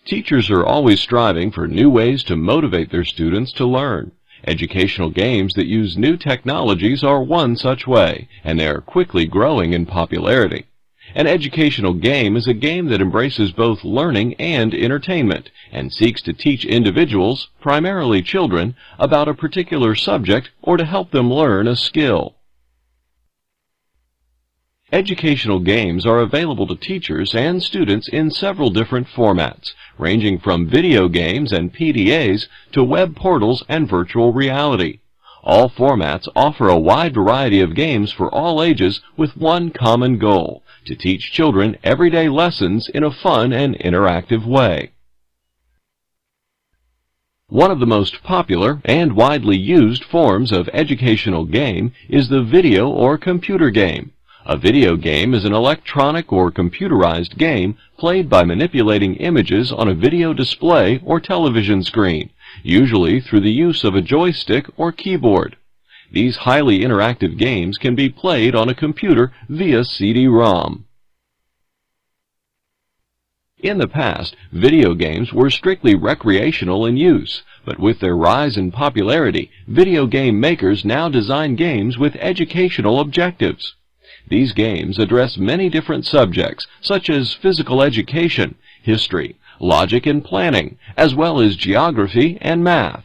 Teachers are always striving for new ways to motivate their students to learn. Educational games that use new technologies are one such way, and they are quickly growing in popularity. An educational game is a game that embraces both learning and entertainment, and seeks to teach individuals, primarily children, about a particular subject or to help them learn a skill. Educational games are available to teachers and students in several different formats, ranging from video games and PDAs to web portals and virtual reality. All formats offer a wide variety of games for all ages with one common goal: to teach children everyday lessons in a fun and interactive way. One of the most popular and widely used forms of educational game is the video or computer game. A video game is an electronic or computerized game played by manipulating images on a video display or television screen, usually through the use of a joystick or keyboard. These highly interactive games can be played on a computer via CD-ROM. In the past, video games were strictly recreational in use, but with their rise in popularity, video game makers now design games with educational objectives. These games address many different subjects, such as physical education, history, logic and planning, as well as geography and math.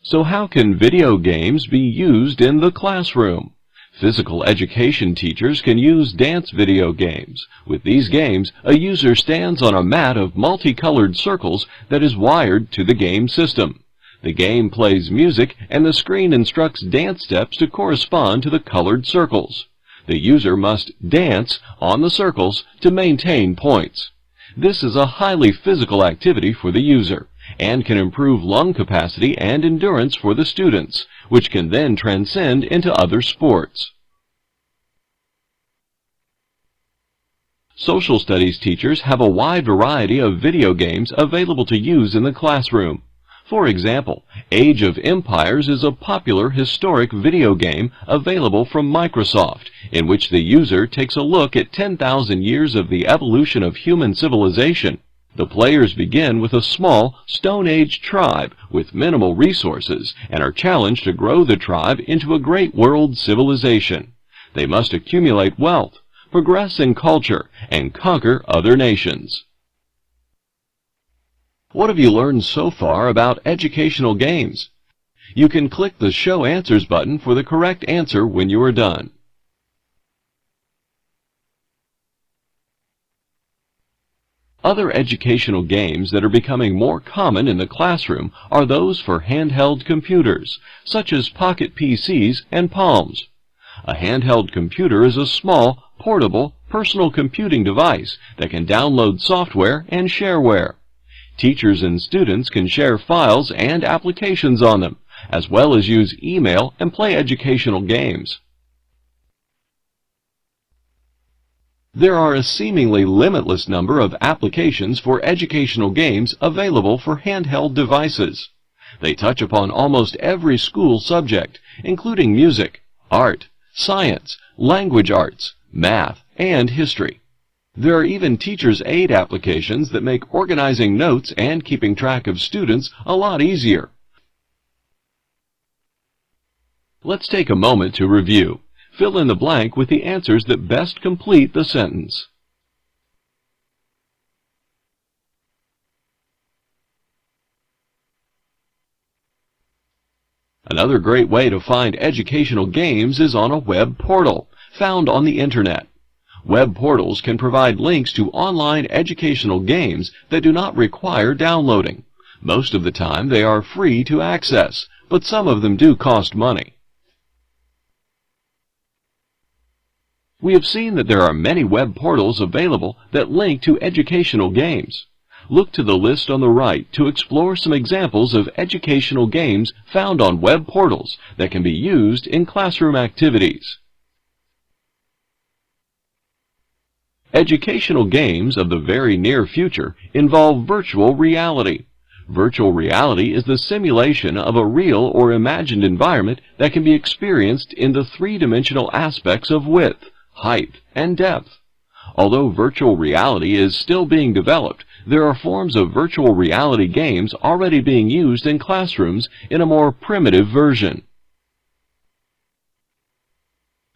So how can video games be used in the classroom? Physical education teachers can use dance video games. With these games, a user stands on a mat of multicolored circles that is wired to the game system. The game plays music, and the screen instructs dance steps to correspond to the colored circles. The user must dance on the circles to maintain points. This is a highly physical activity for the user, and can improve lung capacity and endurance for the students, which can then transcend into other sports. Social studies teachers have a wide variety of video games available to use in the classroom. For example, Age of Empires is a popular historic video game available from Microsoft, in which the user takes a look at 10,000 years of the evolution of human civilization. The players begin with a small, Stone Age tribe with minimal resources and are challenged to grow the tribe into a great world civilization. They must accumulate wealth, progress in culture, and conquer other nations. What have you learned so far about educational games? You can click the Show Answers button for the correct answer when you are done. Other educational games that are becoming more common in the classroom are those for handheld computers, such as Pocket PCs and Palms. A handheld computer is a small, portable, personal computing device that can download software and shareware. Teachers and students can share files and applications on them, as well as use email and play educational games. There are a seemingly limitless number of applications for educational games available for handheld devices. They touch upon almost every school subject, including music, art, science, language arts, math, and history. There are even teachers' aid applications that make organizing notes and keeping track of students a lot easier. Let's take a moment to review. Fill in the blank with the answers that best complete the sentence. Another great way to find educational games is on a web portal found on the Internet. Web portals can provide links to online educational games that do not require downloading. Most of the time they are free to access, but some of them do cost money. We have seen that there are many web portals available that link to educational games. Look to the list on the right to explore some examples of educational games found on web portals that can be used in classroom activities. Educational games of the very near future involve virtual reality. Virtual reality is the simulation of a real or imagined environment that can be experienced in the three-dimensional aspects of width, height, and depth. Although virtual reality is still being developed, there are forms of virtual reality games already being used in classrooms in a more primitive version.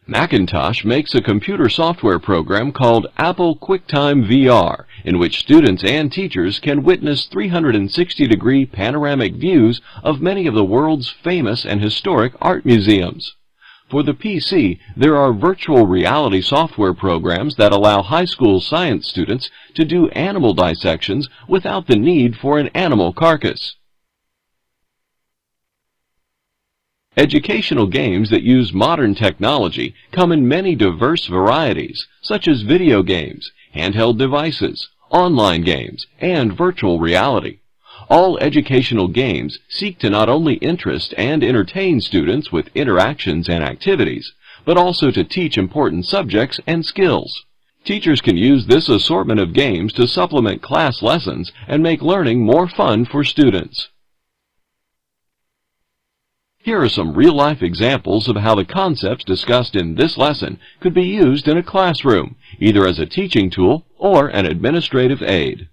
Macintosh makes a computer software program called Apple QuickTime VR, in which students and teachers can witness 360-degree panoramic views of many of the world's famous and historic art museums. For the PC, there are virtual reality software programs that allow high school science students to do animal dissections without the need for an animal carcass. Educational games that use modern technology come in many diverse varieties, such as video games, handheld devices, online games, and virtual reality. All educational games seek to not only interest and entertain students with interactions and activities, but also to teach important subjects and skills. Teachers can use this assortment of games to supplement class lessons and make learning more fun for students. Here are some real-life examples of how the concepts discussed in this lesson could be used in a classroom, either as a teaching tool or an administrative aid.